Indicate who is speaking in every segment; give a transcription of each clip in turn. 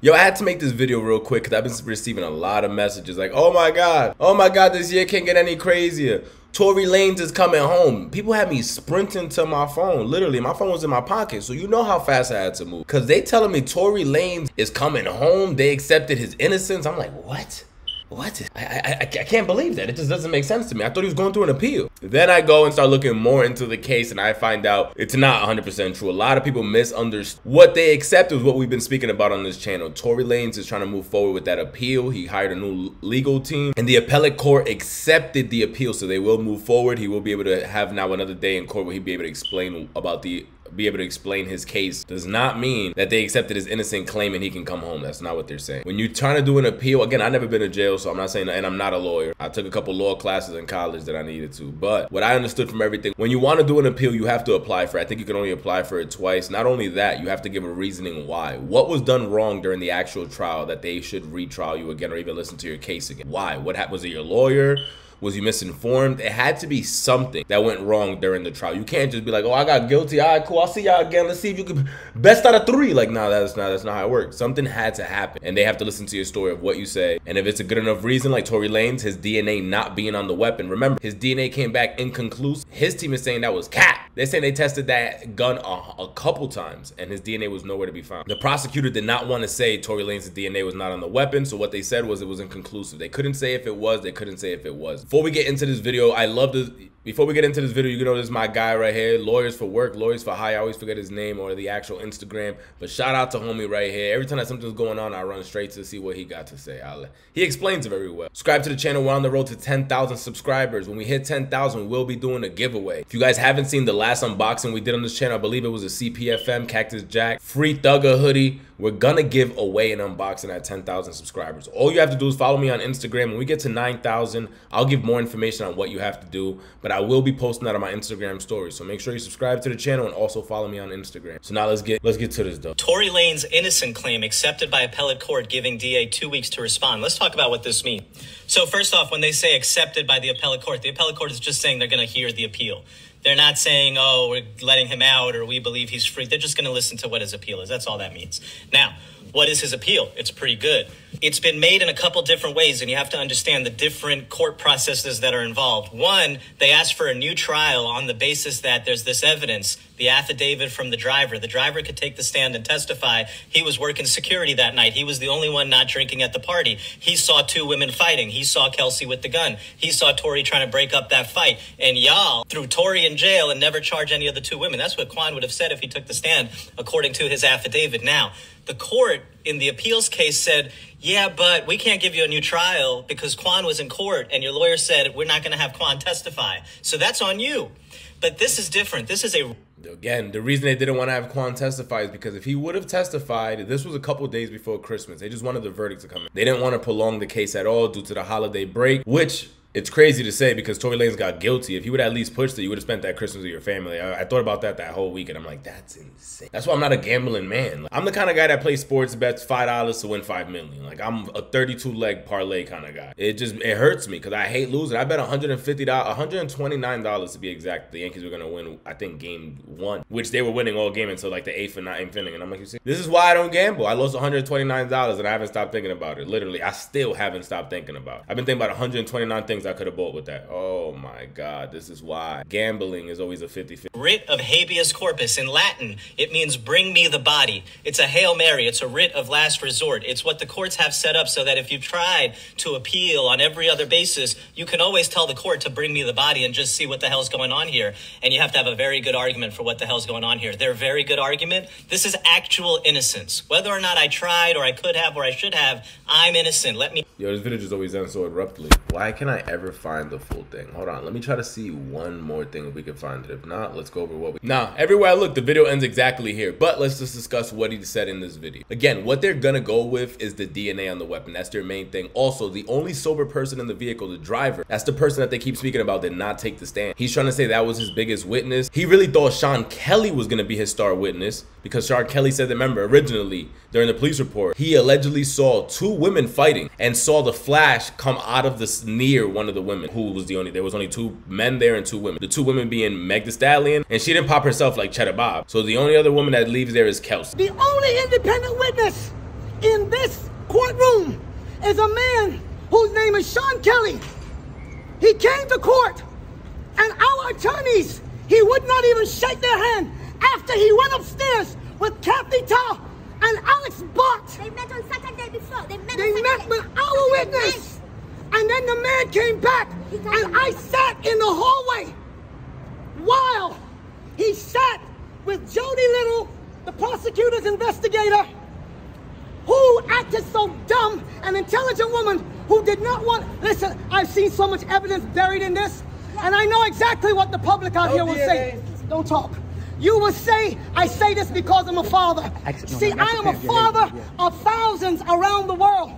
Speaker 1: Yo, I had to make this video real quick because I've been receiving a lot of messages like, oh my god, this year can't get any crazier. Tory Lanez is coming home. People had me sprinting to my phone. Literally, my phone was in my pocket. So you know how fast I had to move. Because they telling me Tory Lanez is coming home. They accepted his innocence. I'm like, what? What? I can't believe that. It just doesn't make sense to me. I thought he was going through an appeal. Then I go and start looking more into the case and I find out it's not 100% true. A lot of people misunderstood. What they accepted was what we've been speaking about on this channel. Tory Lanez is trying to move forward with that appeal. He hired a new legal team and the appellate court accepted the appeal. So they will move forward. He will be able to have now another day in court where he'll be able to explain about his case. Does not mean that they accepted his innocent claim and he can come home. That's not what they're saying. When you're trying to do an appeal, again, I've never been to jail, so I'm not saying that, and I'm not a lawyer. I took a couple law classes in college that I needed to, but what I understood from everything, when you want to do an appeal, you have to apply for it. I think you can only apply for it twice. Not only that, you have to give a reasoning why. What was done wrong during the actual trial that they should retrial you again or even listen to your case again? Why? What happened? Was it your lawyer? Was you misinformed? It had to be something that went wrong during the trial. You can't just be like, oh, I got guilty. All right, cool. I'll see y'all again. Let's see if you can best out of 3. Like, no, that's not how it works. Something had to happen. And they have to listen to your story of what you say. And if it's a good enough reason, like Tory Lanez, his DNA not being on the weapon. Remember, his DNA came back inconclusive. His team is saying that was cap. They're saying they tested that gun a couple times and his DNA was nowhere to be found. The prosecutor did not want to say Tory Lanez's DNA was not on the weapon. So what they said was it was inconclusive. They couldn't say if it was. They couldn't say if it was. Before we get into this video, before we get into this video, you know this is my guy right here, Lawyers for Work, Lawyers for Hire. I always forget his name or the actual Instagram, but shout out to homie right here. Every time that something's going on, I run straight to see what he got to say. He explains it very well. Subscribe to the channel. We're on the road to 10,000 subscribers. When we hit 10,000, we'll be doing a giveaway. If you guys haven't seen the last unboxing we did on this channel, I believe it was a CPFM Cactus Jack free Thugger hoodie. We're gonna give away an unboxing at 10,000 subscribers. All you have to do is follow me on Instagram. When we get to 9,000, I'll give more information on what you have to do, but I will be posting that on my Instagram story. So make sure you subscribe to the channel and also follow me on Instagram. So now let's get to this though.
Speaker 2: Tory Lanez innocent claim accepted by appellate court, giving DA 2 weeks to respond. Let's talk about what this means. So first off, when they say accepted by the appellate court is just saying they're going to hear the appeal. They're not saying, oh, we're letting him out or we believe he's free. They're just going to listen to what his appeal is. That's all that means. Now, what is his appeal? It's pretty good. It's been made in a couple different ways, and you have to understand the different court processes that are involved. One, they asked for a new trial on the basis that there's this evidence, the affidavit from the driver. The driver could take the stand and testify. He was working security that night. He was the only one not drinking at the party. He saw 2 women fighting. He saw Kelsey with the gun. He saw Tory trying to break up that fight. And y'all threw Tory in jail and never charged any of the 2 women. That's what Quan would have said if he took the stand, according to his affidavit. Now, the court in the appeals case said, yeah, but we can't give you a new trial because Quan was in court and your lawyer said we're not going to have Quan testify. So that's on you. But this is different. This is a...
Speaker 1: Again, the reason they didn't want to have Quan testify is because if he would have testified, this was a couple days before Christmas. They just wanted the verdict to come in. They didn't want to prolong the case at all due to the holiday break, which... It's crazy to say because Tory Lanez got guilty. If you would at least pushed it, you would have spent that Christmas with your family. I thought about that whole week and I'm like, that's insane. That's why I'm not a gambling man. Like, I'm the kind of guy that plays sports bets $5 to win $5 million. Like I'm a 32-leg parlay kind of guy. It hurts me because I hate losing. I bet $129 to be exact. The Yankees were going to win, I think, game 1, which they were winning all game until like the 8th or 9th inning. And I'm like, you see, this is why I don't gamble. I lost $129 and I haven't stopped thinking about it. Literally, I still haven't stopped thinking about it. I've been thinking about 129 things I could have bought with that. Oh my God, this is why gambling is always a 50-50.
Speaker 2: Writ of habeas corpus. In Latin, it means bring me the body. It's a Hail Mary. It's a writ of last resort. It's what the courts have set up so that if you tried to appeal on every other basis, you can always tell the court to bring me the body and just see what the hell's going on here. And you have to have a very good argument for what the hell's going on here. Their very good argument, this is actual innocence. Whether or not I tried or I could have or I should have, I'm innocent. Let me...
Speaker 1: Yo, this video just always ends so abruptly. Why can I ever find the full thing? Hold on, let me try to see one more thing if we can find it. If not, let's go over what we... Nah, everywhere I look, the video ends exactly here. But let's just discuss what he said in this video. Again, what they're gonna go with is the DNA on the weapon. That's their main thing. Also, the only sober person in the vehicle, the driver, that's the person that they keep speaking about, did not take the stand. He's trying to say that was his biggest witness. He really thought Sean Kelly was gonna be his star witness because Sean Kelly said that, remember, originally during the police report, he allegedly saw 2 women fighting and saw the flash come out of this near one of the women who was there was only 2 men there and 2 women. The 2 women being Meg Thee Stallion, and she didn't pop herself like Cheddar Bob. So the only other woman that leaves there is Kelsey.
Speaker 3: The only independent witness in this courtroom is a man whose name is Sean Kelly. He came to court, and our attorneys, he would not even shake their hand after he went upstairs with Kathy Tao and Alex Bott.
Speaker 4: They met on Saturday before. They
Speaker 3: met with our witness. And then the man came back, and I sat in the hallway while he sat with Jody Little, the prosecutor's investigator, who acted so dumb, an intelligent woman who did not want, listen, I've seen so much evidence buried in this, and I know exactly what the public out here will say. Don't talk. You will say, I say this because I'm a father. See, I am a father of thousands around the world.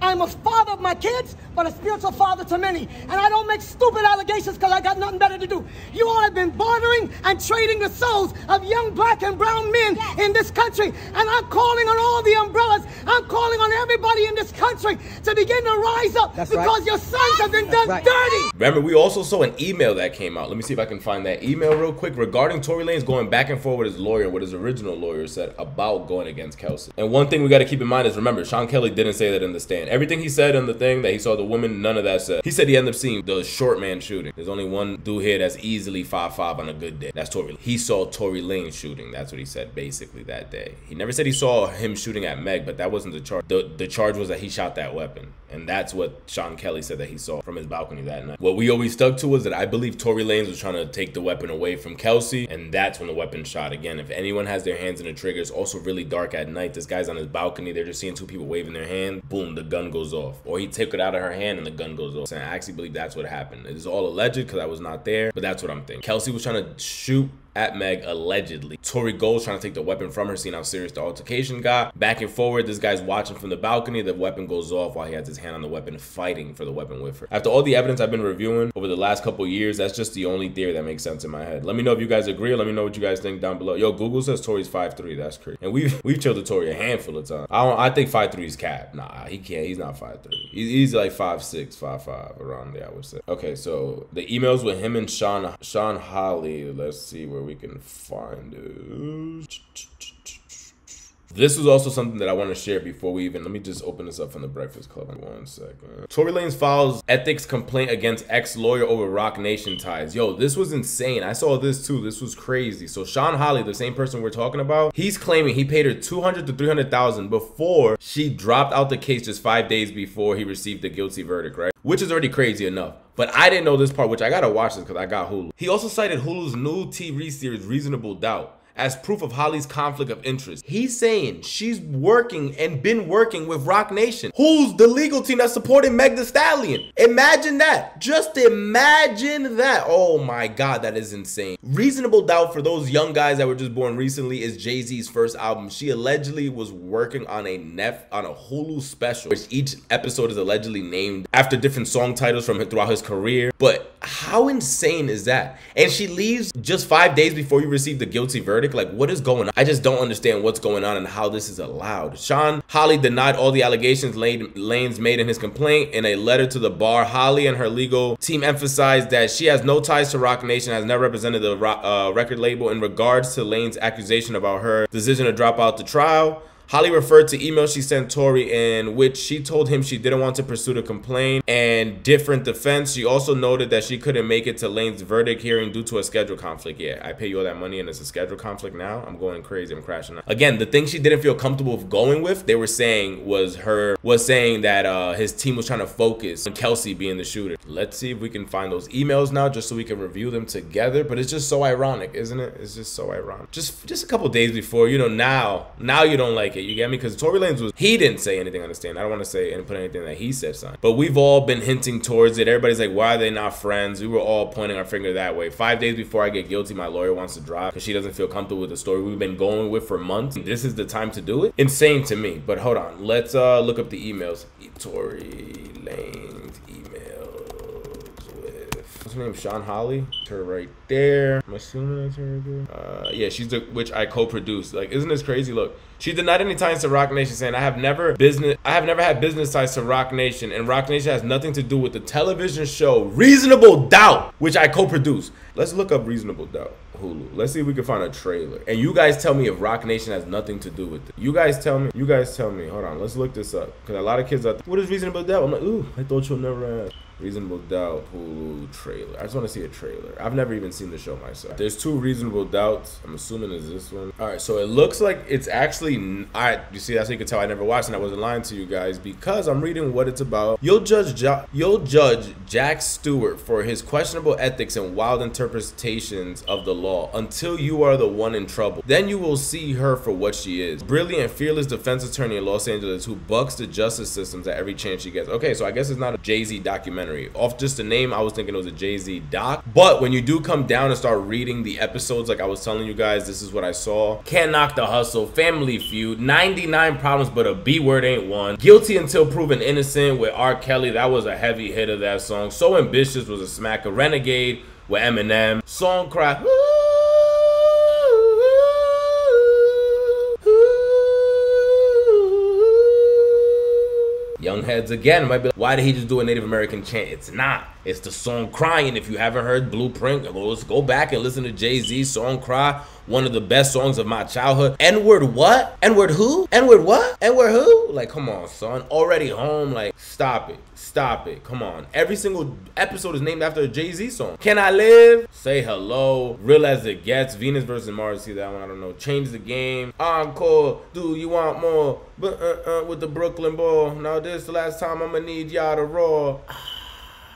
Speaker 3: I'm a father of my kids, but a spiritual father to many. And I don't make stupid allegations because I got nothing better to do. You all have been bartering and trading the souls of young black and brown men in this country. And I'm calling on all the umbrellas. I'm calling on everybody in this country to begin to rise up because your sons have been done dirty.
Speaker 1: Remember, we also saw an email that came out. Let me see if I can find that email real quick regarding Tory Lanez going back and forth with his lawyer, what his original lawyer said about going against Kelsey. And one thing we got to keep in mind is, remember, Sean Kelly didn't say that in the stand. Everything he said in the thing that he saw the woman, none of that said. He said he ended up seeing the short man shooting. There's only one dude here that's easily 5'5" on a good day. That's Tory. He saw Tory Lanez shooting. That's what he said basically that day. He never said he saw him shooting at Meg, but that wasn't the charge. The charge was that he shot that weapon. And that's what Sean Kelly said that he saw from his balcony that night. What we always stuck to was that I believe Tory Lanez was trying to take the weapon away from Kelsey, and that's when the weapon shot. Again, if anyone has their hands in the trigger, it's also really dark at night. This guy's on his balcony. They're just seeing two people waving their hand. Boom, the gun goes off. Or he took it out of her hand and the gun goes off. And I actually believe that's what happened. It is all alleged because I was not there, but that's what I'm thinking. Kelsey was trying to shoot at Meg, allegedly. Tory Gold's trying to take the weapon from her, seeing how serious the altercation got. Back and forward, this guy's watching from the balcony. The weapon goes off while he has his hand on the weapon, fighting for the weapon with her. After all the evidence I've been reviewing over the last couple years, that's just the only theory that makes sense in my head. Let me know if you guys agree, or let me know what you guys think down below. Yo, Google says Tory's 5'3". That's crazy. And we've chilled to Tory a handful of times. I think 5'3" is cap. Nah, he can't. He's not 5'3". He's like 5'6", 5'5", around there, I would say. Okay, so the emails with him and Sean Holly. Let's see where we can find it. This was also something that I want to share before we even, let me just open this up from the Breakfast Club in 1 second. Tory Lanez files ethics complaint against ex-lawyer over Rock Nation ties. Yo, this was insane. I saw this too. This was crazy. So Sean Holly, the same person we're talking about, he's claiming he paid her $200,000 to $300,000 before she dropped out the case just 5 days before he received the guilty verdict, right? Which is already crazy enough. But I didn't know this part, which I gotta watch this because I got Hulu. He also cited Hulu's new TV series, Reasonable Doubt, as proof of Holly's conflict of interest. He's saying she's working and been working with Rock Nation, who's the legal team that supported Meg Thee Stallion. Imagine that. Just imagine that. Oh my God, that is insane. Reasonable Doubt, for those young guys that were just born recently, is Jay-Z's first album. She allegedly was working on a Hulu special, which each episode is allegedly named after different song titles from him throughout his career. But how insane is that? And she leaves just 5 days before you receive the guilty verdict. Like, what is going on? I just don't understand what's going on and how this is allowed. Sean Holly denied all the allegations Lanez made in his complaint. In a letter to the bar, Holly and her legal team emphasized that she has no ties to Rock Nation, has never represented the record label. In regards to Lanez's accusation about her decision to drop out the trial, Holly referred to emails she sent Tory in which she told him she didn't want to pursue the complaint and different defense. She also noted that she couldn't make it to Lanez's verdict hearing due to a schedule conflict. Yeah, I pay you all that money and it's a schedule conflict now. I'm going crazy. I'm crashing out. Again, the thing she didn't feel comfortable with going with, they were saying was saying that his team was trying to focus on Kelsey being the shooter. Let's see if we can find those emails now just so we can review them together. But it's just so ironic, isn't it? It's just so ironic. Just a couple days before, you know, now you don't like it. You get me? Because Tory Lanez he didn't say anything on the stand. I don't want to say and put anything that he said, son. But we've all been hinting towards it. Everybody's like, why are they not friends? We were all pointing our finger that way. 5 days before I get guilty, my lawyer wants to drop because she doesn't feel comfortable with the story we've been going with for months. This is the time to do it. Insane to me. But hold on. Let's look up the emails. Tory Lanez emails with What's her name? Sean Holly. Her right there. I'm assuming that's her again. Yeah, she's the which I co-produced. Like, isn't this crazy? Look, she denied any ties to Rock Nation, saying I have never had business ties to Rock Nation, and Rock Nation has nothing to do with the television show Reasonable Doubt, which I co-produced. Let's look up Reasonable Doubt. Hulu. Let's see if we can find a trailer. And you guys tell me if Rock Nation has nothing to do with it. You guys tell me. Hold on, let's look this up. Because a lot of kids are, what is Reasonable Doubt? I'm like, ooh, I thought you'll never ask. Reasonable Doubt Hulu trailer. I just want to see a trailer. I've never even seen the show myself. There's 2 Reasonable Doubts. I'm assuming it's this one. All right, so it looks like it's actually, all right, you see, that's how you can tell I never watched, and I wasn't lying to you guys because I'm reading what it's about. You'll judge Jack Stewart for his questionable ethics and wild interpretations of the law until you are the one in trouble. Then you will see her for what she is. Brilliant, fearless defense attorney in Los Angeles who bucks the justice systems at every chance she gets. Okay, so I guess it's not a Jay-Z documentary. Off just the name, I was thinking it was a Jay-Z doc. But when you do come down and start reading the episodes, like I was telling you guys, this is what I saw. Can't Knock the Hustle, Family Feud, 99 Problems But a B Word Ain't One, Guilty Until Proven Innocent with R. Kelly, that was a heavy hit of that song. So Ambitious was a smacker. Renegade with Eminem. Song Cry. Young heads again might be like, why did he just do a Native American chant? It's not. It's the song Crying. If you haven't heard Blueprint, let's go back and listen to Jay-Z's song Cry. One of the best songs of my childhood. N-word what? N-word who? N-word what? N-word who? Like, come on, son. Already Home. Like, stop it. Stop it. Come on. Every single episode is named after a Jay-Z song. Can I Live? Say Hello. Real As It Gets. Venus versus Mars. See that one? I don't know. Change the Game. Encore. Do You Want More? With the Brooklyn Ball. Now this the last time I'ma need y'all to roar.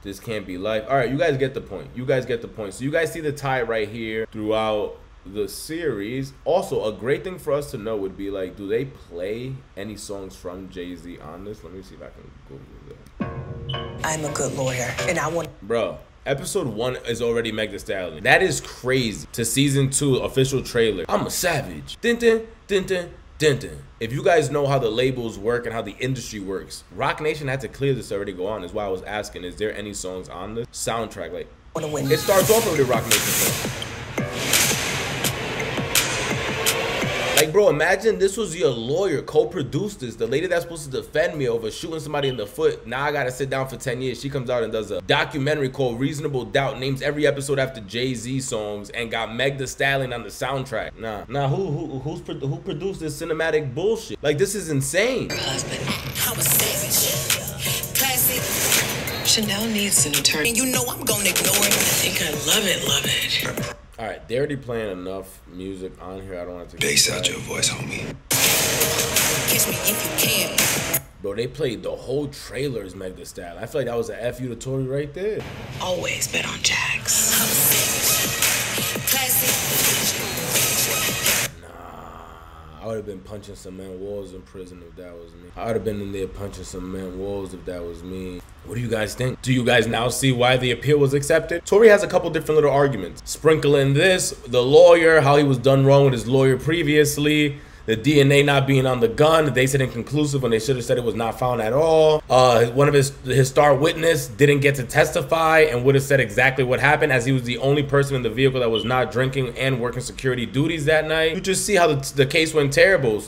Speaker 1: This Can't Be Life. All right, you guys get the point. You guys get the point. So you guys see the tie right here throughout the series. Also, a great thing for us to know would be like, do they play any songs from Jay-Z on this? Let me see if I can Google that.
Speaker 5: I'm a good lawyer, and I want...
Speaker 1: Bro, episode 1 is already Meg Thee Stallion. That is crazy. To season 2 official trailer. I'm a savage. Din din din din din din. If you guys know how the labels work and how the industry works, Rock Nation had to clear this to already go on. Is why I was asking, is there any songs on this soundtrack? Like, it starts off with a Rock Nation song. Like, bro, imagine this was your lawyer, co-produced this. The lady that's supposed to defend me over shooting somebody in the foot. Now I gotta sit down for 10 years. She comes out and does a documentary called Reasonable Doubt, names every episode after Jay-Z songs, and got Meg Thee Stallion on the soundtrack. Nah, who produced this cinematic bullshit? Like, this is insane.
Speaker 5: Husband, I was savage. Classic. Chanel needs an attorney. And you know I'm gonna ignore it. I think I love it.
Speaker 1: All right, they're already playing enough music on here. I don't have to
Speaker 6: bass out your voice, homie.
Speaker 5: Kiss me if you can.
Speaker 1: Bro, they played the whole trailer as Meg Thee Stallion. I feel like that was a F you to Tory right there.
Speaker 5: Always bet on Jax.
Speaker 1: I would have been punching some man walls in prison if that was me. I would have been in there punching some man walls if that was me. What do you guys think? Do you guys now see why the appeal was accepted? Tory has a couple different little arguments. Sprinkle in this, the lawyer, how he was done wrong with his lawyer previously, the DNA not being on the gun, they said inconclusive when they should have said it was not found at all. One of his star witness didn't get to testify and would have said exactly what happened, as he was the only person in the vehicle that was not drinking and working security duties that night. You just see how the case went terrible.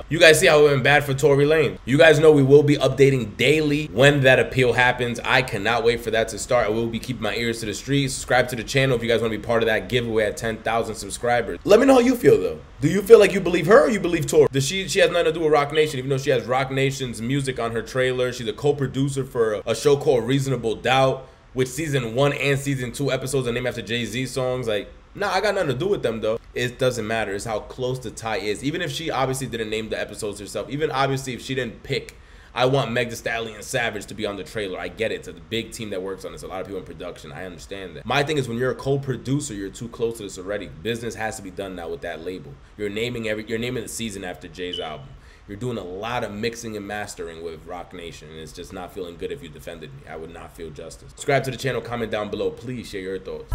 Speaker 1: You guys see how it went bad for Tory Lanez. You guys know we will be updating daily when that appeal happens. I cannot wait for that to start. I will be keeping my ears to the street. Subscribe to the channel if you guys want to be part of that giveaway at 10,000 subscribers. Let me know how you feel though. Do you feel like you believe her or you believe Tory? She has nothing to do with Rock Nation, even though she has Rock Nation's music on her trailer. She's a co-producer for a show called Reasonable Doubt, which season 1 and season 2 episodes are named after Jay-Z songs. Like, nah, I got nothing to do with them though. It doesn't matter. It's how close the tie is. Even if she obviously didn't name the episodes herself, even obviously if she didn't pick, I want Meg Thee Stallion and Savage to be on the trailer. I get it. It's a big team that works on this. A lot of people in production. I understand that. My thing is, when you're a co-producer, you're too close to this already. Business has to be done now with that label. You're naming the season after Jay's album. You're doing a lot of mixing and mastering with Rock Nation, and it's just not feeling good if you defended me. I would not feel justice. Subscribe to the channel, comment down below. Please share your thoughts.